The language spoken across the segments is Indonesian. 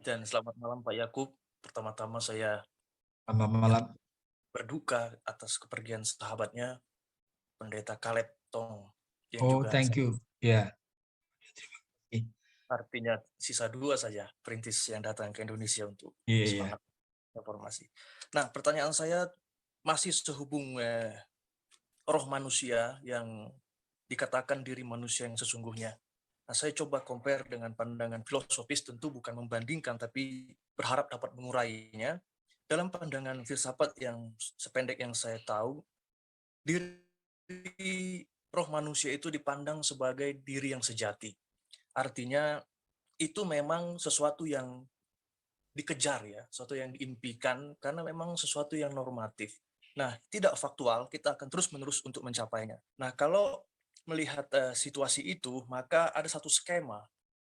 dan selamat malam Pak Yakub. Pertama-tama saya Selamat ya malam. berduka atas kepergian sahabatnya, Pendeta Caleb Tong, yang Oh, juga thank you. Ya. artinya sisa dua saja perintis yang datang ke Indonesia untuk Iya, iya. semangat reformasi. Nah, pertanyaan saya masih sehubung roh manusia yang dikatakan diri manusia yang sesungguhnya. Nah, saya coba compare dengan pandangan filosofis, tentu bukan membandingkan, tapi berharap dapat mengurainya. Dalam pandangan filsafat yang sependek yang saya tahu, diri roh manusia itu dipandang sebagai diri yang sejati. Artinya, itu memang sesuatu yang dikejar ya, sesuatu yang diimpikan, karena memang sesuatu yang normatif. Nah, tidak faktual, kita akan terus-menerus untuk mencapainya. Nah, kalau melihat situasi itu, maka ada satu skema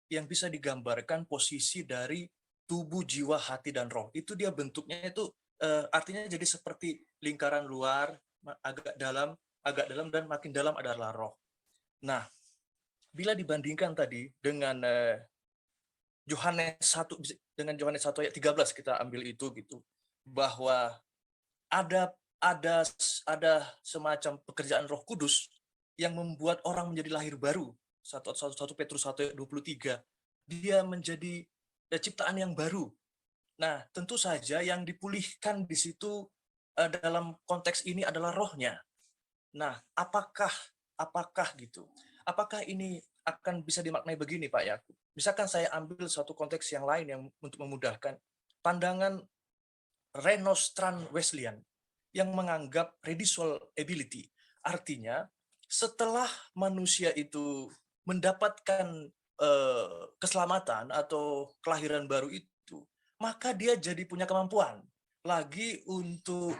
yang bisa digambarkan posisi dari tubuh, jiwa, hati, dan roh. Itu dia bentuknya itu artinya jadi seperti lingkaran luar, agak dalam, dan makin dalam adalah roh. Nah, bila dibandingkan tadi dengan Yohanes 1 dengan Yohanes 1 ayat 13 kita ambil itu gitu, bahwa ada ada ada semacam pekerjaan Roh Kudus yang membuat orang menjadi lahir baru. 1 Petrus 1 ayat 23. Dia menjadi ciptaan yang baru. Nah, tentu saja yang dipulihkan di situ dalam konteks ini adalah rohnya. Nah, apakah gitu? Apakah ini akan bisa dimaknai begini, Pak Yakub? Misalkan saya ambil satu konteks yang lain yang untuk memudahkan pandangan Renostran Wesleyan yang menganggap reducible ability. Artinya, setelah manusia itu mendapatkan keselamatan atau kelahiran baru itu, maka dia jadi punya kemampuan lagi untuk,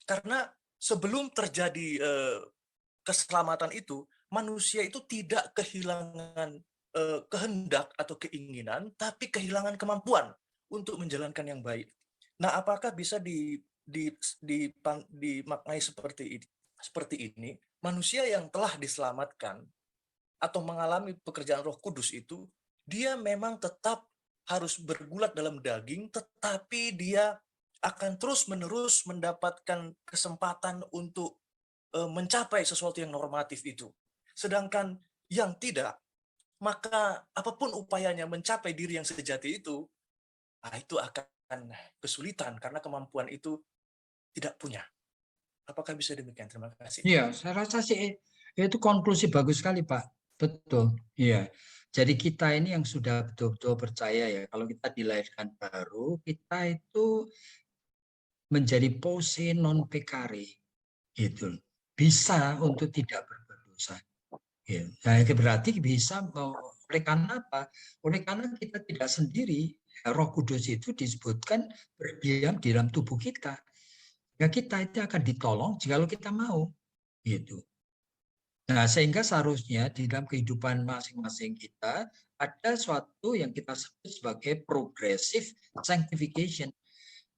karena sebelum terjadi keselamatan itu, manusia itu tidak kehilangan kehendak atau keinginan, tapi kehilangan kemampuan untuk menjalankan yang baik. Nah, apakah bisa dimaknai seperti ini? Manusia yang telah diselamatkan atau mengalami pekerjaan Roh Kudus itu, dia memang tetap harus bergulat dalam daging, tetapi dia akan terus-menerus mendapatkan kesempatan untuk mencapai sesuatu yang normatif itu. Sedangkan yang tidak, maka apapun upayanya mencapai diri yang sejati itu akan kesulitan karena kemampuan itu tidak punya. Apakah bisa demikian? Terima kasih. Iya, saya rasa sih itu konklusi bagus sekali, Pak. Betul. Iya. Jadi kita ini yang sudah betul-betul percaya ya, kalau kita dilahirkan baru, kita itu menjadi posse non pecare. Gitu. Bisa untuk tidak berbuat dosa. Ya. Nah, itu berarti bisa oleh karena apa? Oleh karena kita tidak sendiri. Roh Kudus itu disebutkan berdiam di dalam tubuh kita. Ya kita itu akan ditolong jika kita mau. Gitu. Nah, sehingga seharusnya di dalam kehidupan masing-masing kita ada suatu yang kita sebut sebagai progressive sanctification.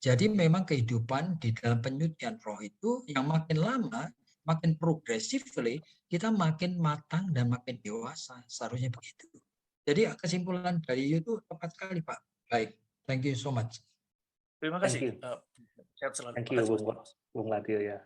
Jadi memang kehidupan di dalam penyucian roh itu yang makin lama, makin progressively, kita makin matang dan makin dewasa. Seharusnya begitu. Jadi kesimpulan dari itu tepat sekali, Pak. Baik, thank you so much. Terima Thank kasih. you. Sehat selalu. Thank Terima you, kasih, Mas Dimas. Bung Latil ya.